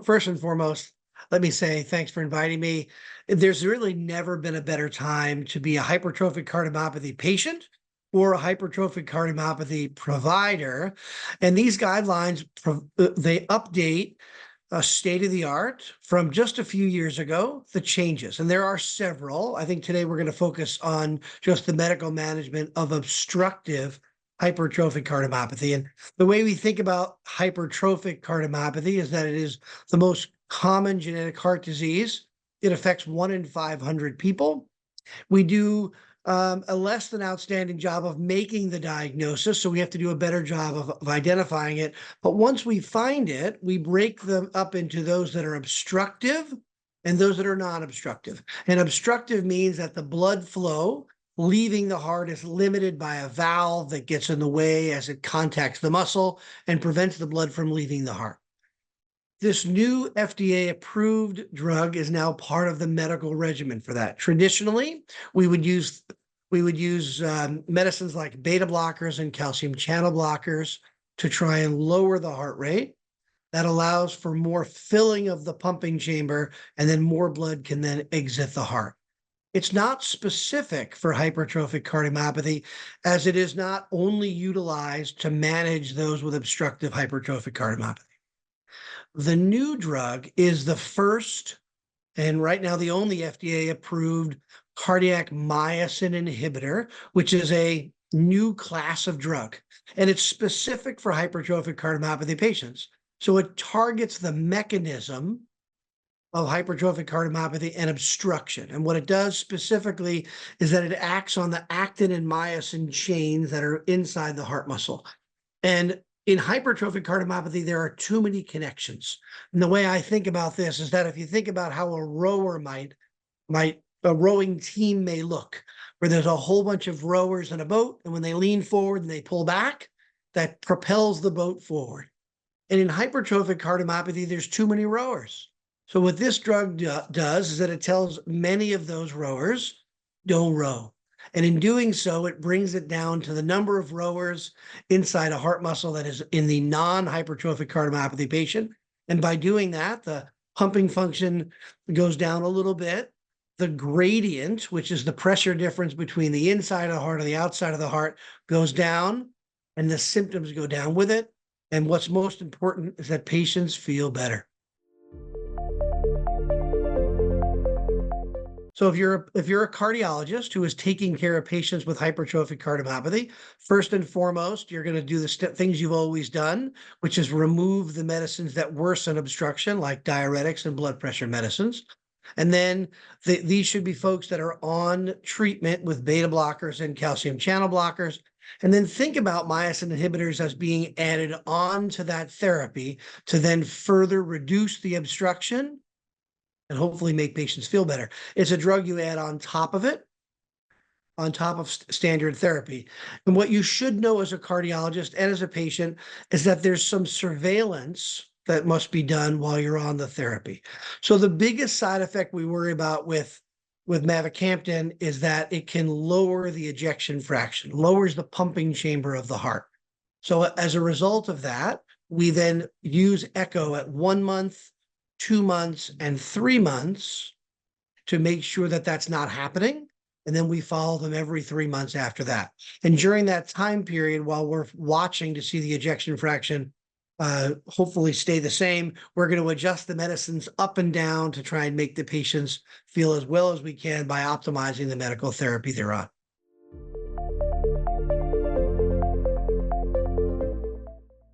First and foremost, let me say thanks for inviting me. There's really never been a better time to be a hypertrophic cardiomyopathy patient or a hypertrophic cardiomyopathy provider. And these guidelines, they update a state of the art from just a few years ago, the changes. And there are several. I think today we're going to focus on just the medical management of obstructive hypertrophic cardiomyopathy. And the way we think about hypertrophic cardiomyopathy is that it is the most common genetic heart disease. It affects 1 in 500 people. We do a less than outstanding job of making the diagnosis, so we have to do a better job of identifying it. But once we find it, we break them up into those that are obstructive and those that are non-obstructive. And obstructive means that the blood flow leaving the heart is limited by a valve that gets in the way as it contacts the muscle and prevents the blood from leaving the heart. This new FDA-approved drug is now part of the medical regimen for that. Traditionally, we would use medicines like beta blockers and calcium channel blockers to try and lower the heart rate. That allows for more filling of the pumping chamber, and then more blood can then exit the heart. It's not specific for hypertrophic cardiomyopathy, as it is not only utilized to manage those with obstructive hypertrophic cardiomyopathy. The new drug is the first, and right now the only FDA-approved cardiac myosin inhibitor, which is a new class of drug. And it's specific for hypertrophic cardiomyopathy patients. So it targets the mechanism of hypertrophic cardiomyopathy and obstruction. And what it does specifically is that it acts on the actin and myosin chains that are inside the heart muscle. And in hypertrophic cardiomyopathy, there are too many connections. And the way I think about this is that if you think about how a rower a rowing team may look, where there's a whole bunch of rowers in a boat, and when they lean forward and they pull back, that propels the boat forward. And in hypertrophic cardiomyopathy, there's too many rowers. So what this drug does is that it tells many of those rowers, don't row. And in doing so, it brings it down to the number of rowers inside a heart muscle that is in the non-hypertrophic cardiomyopathy patient. And by doing that, the pumping function goes down a little bit. The gradient, which is the pressure difference between the inside of the heart and the outside of the heart, goes down, and the symptoms go down with it. And what's most important is that patients feel better. So if you're a cardiologist who is taking care of patients with hypertrophic cardiomyopathy, first and foremost, you're going to do the things you've always done, which is remove the medicines that worsen obstruction, like diuretics and blood pressure medicines. And then these should be folks that are on treatment with beta blockers and calcium channel blockers. And then think about myosin inhibitors as being added on to that therapy to then further reduce the obstruction and hopefully make patients feel better. It's a drug you add on top of it, on top of standard therapy. And what you should know as a cardiologist and as a patient is that there's some surveillance that must be done while you're on the therapy. So the biggest side effect we worry about with mavacamten is that it can lower the ejection fraction, lowers the pumping chamber of the heart. So as a result of that, we then use echo at 1 month, 2 months, and 3 months to make sure that that's not happening. And then we follow them every 3 months after that. And during that time period, while we're watching to see the ejection fraction hopefully stay the same, we're going to adjust the medicines up and down to try and make the patients feel as well as we can by optimizing the medical therapy they're on.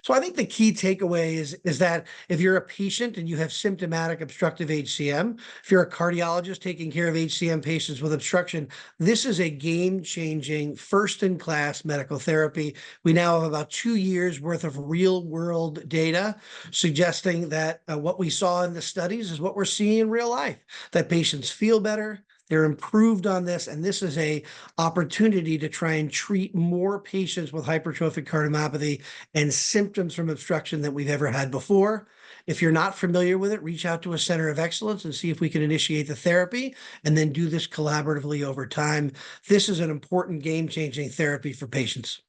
So I think the key takeaway is that if you're a patient and you have symptomatic obstructive HCM, if you're a cardiologist taking care of HCM patients with obstruction, this is a game-changing, first-in-class medical therapy. We now have about 2 years worth of real-world data suggesting that what we saw in the studies is what we're seeing in real life, that patients feel better, they're improved on this, and this is a opportunity to try and treat more patients with hypertrophic cardiomyopathy and symptoms from obstruction than we've ever had before. If you're not familiar with it, reach out to a center of excellence and see if we can initiate the therapy and then do this collaboratively over time. This is an important game-changing therapy for patients.